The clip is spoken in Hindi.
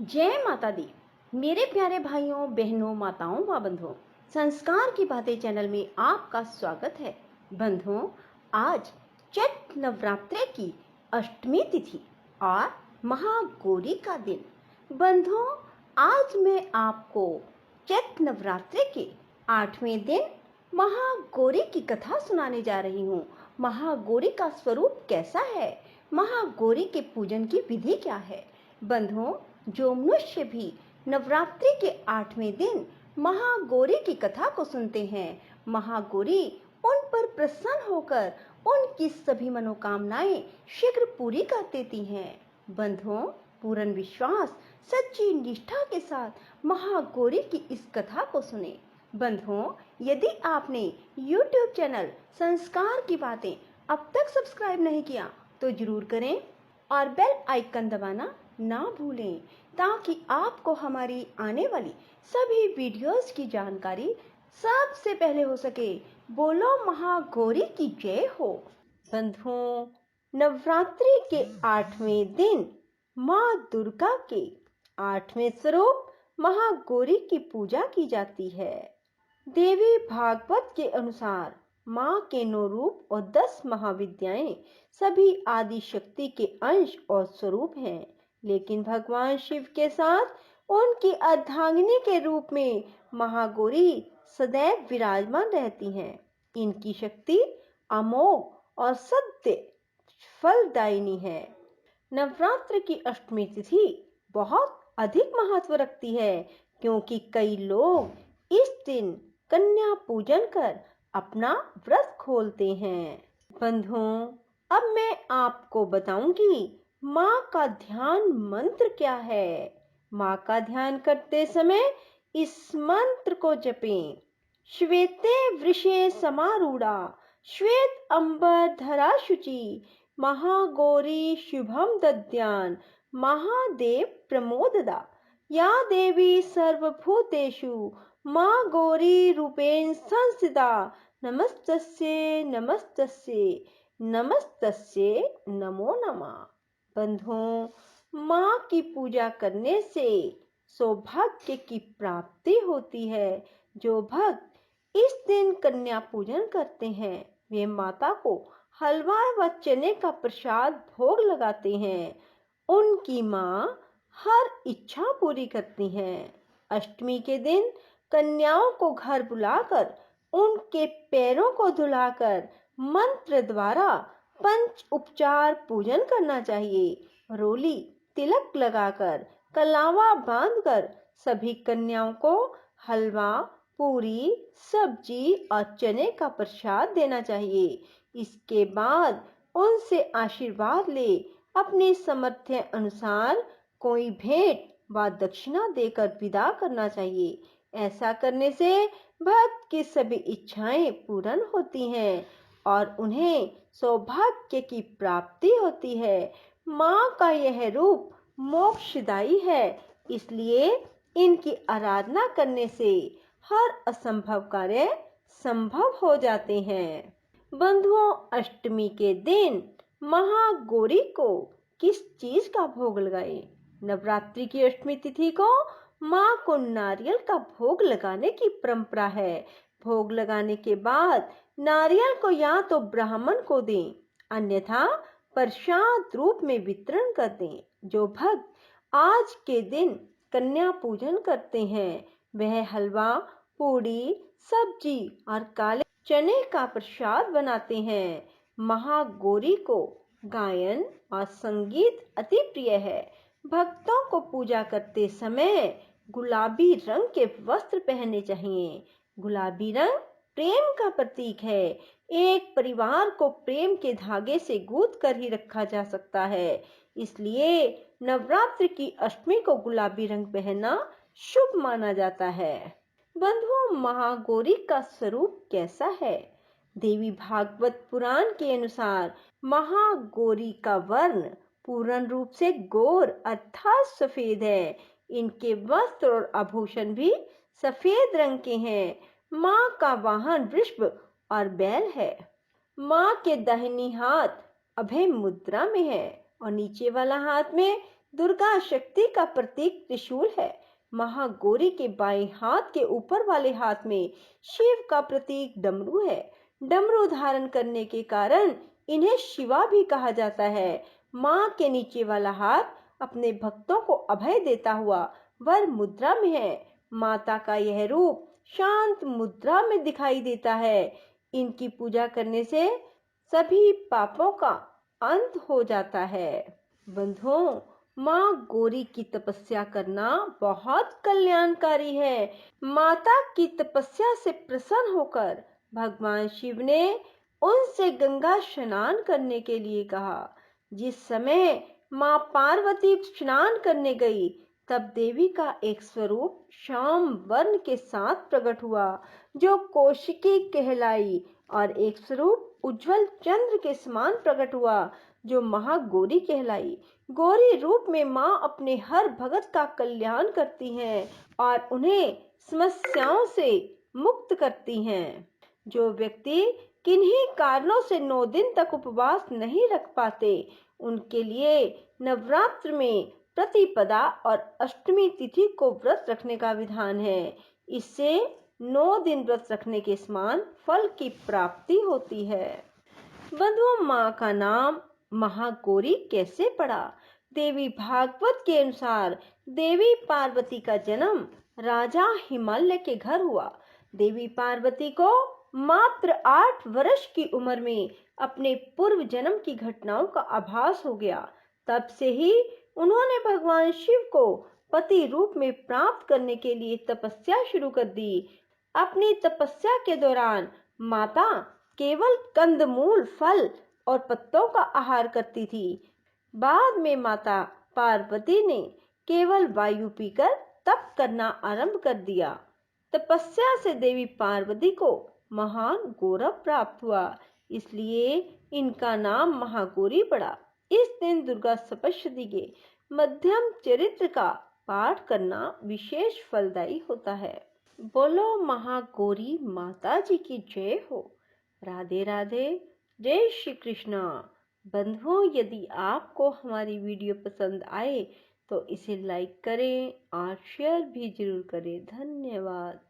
जय माता दी। मेरे प्यारे भाइयों बहनों माताओं व बंधुओं, संस्कार की बातें चैनल में आपका स्वागत है। बंधुओं, आज चैत नवरात्रे की अष्टमी तिथि और महागौरी का दिन। बंधुओं, आज मैं आपको चैत नवरात्रे के 8वें दिन महागौरी की कथा सुनाने जा रही हूँ। महागौरी का स्वरूप कैसा है, महागौरी के पूजन की विधि क्या है। बंधुओं, जो मनुष्य भी नवरात्रि के 8वें दिन महागौरी की कथा को सुनते हैं, महागौरी उन पर प्रसन्न होकर उनकी सभी मनोकामनाएं शीघ्र पूरी कर देती हैं। बंधुओं, पूर्ण विश्वास सच्ची निष्ठा के साथ महागौरी की इस कथा को सुने। बंधुओं, यदि आपने YouTube चैनल संस्कार की बातें अब तक सब्सक्राइब नहीं किया तो जरूर करें और बेल आइकन दबाना ना भूलें, ताकि आपको हमारी आने वाली सभी वीडियोस की जानकारी सबसे पहले हो सके। बोलो महागौरी की जय हो। बंधुओं, नवरात्रि के 8वें दिन माँ दुर्गा के 8वें स्वरूप महागौरी की पूजा की जाती है। देवी भागवत के अनुसार माँ के 9 रूप और 10 महाविद्याएं सभी आदि शक्ति के अंश और स्वरूप हैं, लेकिन भगवान शिव के साथ उनकी अर्धांगिनी के रूप में महागौरी सदैव विराजमान रहती हैं। इनकी शक्ति अमोघ और सत्य फलदायिनी है। नवरात्र की अष्टमी तिथि बहुत अधिक महत्व रखती है, क्योंकि कई लोग इस दिन कन्या पूजन कर अपना व्रत खोलते हैं। बंधुओं, अब मैं आपको बताऊंगी माँ का ध्यान मंत्र क्या है। माँ का ध्यान करते समय इस मंत्र को जपें। श्वेते वृषे समारूढ़ा श्वेत अंबर धरा शुचि महागौरी शुभम दद्यान महादेव प्रमोददा या देवी सर्वभूतेषु माँ गौरी रूपेण संस्थिता नमस्तस्ये नमस्तस्ये नमस्तस्ये नमो नमः। बंधुओं, माँ की पूजा करने से सौभाग्य की प्राप्ति होती है। जो भक्त इस दिन कन्या पूजन करते हैं, वे माता को हलवा व चने का प्रसाद भोग लगाते हैं। उनकी माँ हर इच्छा पूरी करती हैं। अष्टमी के दिन कन्याओं को घर बुलाकर उनके पैरों को धुलाकर मंत्र द्वारा पंच उपचार पूजन करना चाहिए। रोली तिलक लगाकर कलावा बांधकर सभी कन्याओं को हलवा, पूरी, सब्जी और चने का प्रसाद देना चाहिए। इसके बाद उनसे आशीर्वाद ले अपने सामर्थ्य अनुसार कोई भेंट व दक्षिणा देकर विदा करना चाहिए। ऐसा करने से भक्त की सभी इच्छाएं पूर्ण होती हैं और उन्हें सौभाग्य की प्राप्ति होती है। माँ का यह रूप मोक्षदायी है, इसलिए इनकी आराधना करने से हर असंभव कार्य संभव हो जाते हैं। बंधुओं, अष्टमी के दिन महागौरी को किस चीज का भोग लगाएं? नवरात्रि की अष्टमी तिथि को माँ को नारियल का भोग लगाने की परंपरा है। भोग लगाने के बाद नारियल को या तो ब्राह्मण को दें, अन्यथा प्रसाद रूप में वितरण कर दें। जो भक्त आज के दिन कन्या पूजन करते हैं, वह हलवा, पूड़ी, सब्जी और काले चने का प्रसाद बनाते हैं। महागौरी को गायन और संगीत अति प्रिय है। भक्तों को पूजा करते समय गुलाबी रंग के वस्त्र पहनने चाहिए। गुलाबी रंग प्रेम का प्रतीक है। एक परिवार को प्रेम के धागे से गूंथ कर ही रखा जा सकता है, इसलिए नवरात्र की अष्टमी को गुलाबी रंग पहनना शुभ माना जाता है। बंधुओं, महागौरी का स्वरूप कैसा है? देवी भागवत पुराण के अनुसार महागौरी का वर्ण पूर्ण रूप से गौर अर्थात सफेद है। इनके वस्त्र और आभूषण भी सफेद रंग के हैं। माँ का वाहन वृषभ और बैल है। माँ के दाहिनी हाथ अभय मुद्रा में है और नीचे वाला हाथ में दुर्गा शक्ति का प्रतीक त्रिशूल है। महागौरी के बाएं हाथ के ऊपर वाले हाथ में शिव का प्रतीक डमरू है। डमरू धारण करने के कारण इन्हें शिवा भी कहा जाता है। मां के नीचे वाला हाथ अपने भक्तों को अभय देता हुआ वर मुद्रा में है। माता का यह रूप शांत मुद्रा में दिखाई देता है। इनकी पूजा करने से सभी पापों का अंत हो जाता है। बंधुओं, माँ गौरी की तपस्या करना बहुत कल्याणकारी है। माता की तपस्या से प्रसन्न होकर भगवान शिव ने उनसे गंगा स्नान करने के लिए कहा। जिस समय माँ पार्वती स्नान करने गई, तब देवी का एक स्वरूप श्याम वर्ण के साथ प्रकट हुआ, जो कौशिकी कहलाई, और एक स्वरूप उज्जवल चंद्र के समान प्रकट हुआ, जो महागौरी कहलाई। गौरी रूप में माँ अपने हर भगत का कल्याण करती हैं और उन्हें समस्याओं से मुक्त करती हैं। जो व्यक्ति किन्हीं कारणों से 9 दिन तक उपवास नहीं रख पाते, उनके लिए नवरात्र में प्रतिपदा और अष्टमी तिथि को व्रत रखने का विधान है। इससे 9 दिन व्रत रखने के समान फल की प्राप्ति होती है। बंधुओं, माँ का नाम महागौरी कैसे पड़ा? देवी भागवत के अनुसार देवी पार्वती का जन्म राजा हिमालय के घर हुआ। देवी पार्वती को मात्र 8 वर्ष की उम्र में अपने पूर्व जन्म की घटनाओं का आभास हो गया। तब से ही उन्होंने भगवान शिव को पति रूप में प्राप्त करने के लिए तपस्या शुरू कर दी। अपनी तपस्या के दौरान माता केवल कंदमूल, फल और पत्तों का आहार करती थी। बाद में माता पार्वती ने केवल वायु पीकर तप करना आरंभ कर दिया। तपस्या से देवी पार्वती को महान गौरव प्राप्त हुआ, इसलिए इनका नाम महागौरी पड़ा। इस दिन दुर्गा सप्तशती के मध्यम चरित्र का पाठ करना विशेष फलदायी होता है। बोलो महागौरी माता जी की जय हो। राधे राधे, जय श्री कृष्णा। बंधुओं, यदि आपको हमारी वीडियो पसंद आए तो इसे लाइक करें और शेयर भी जरूर करें। धन्यवाद।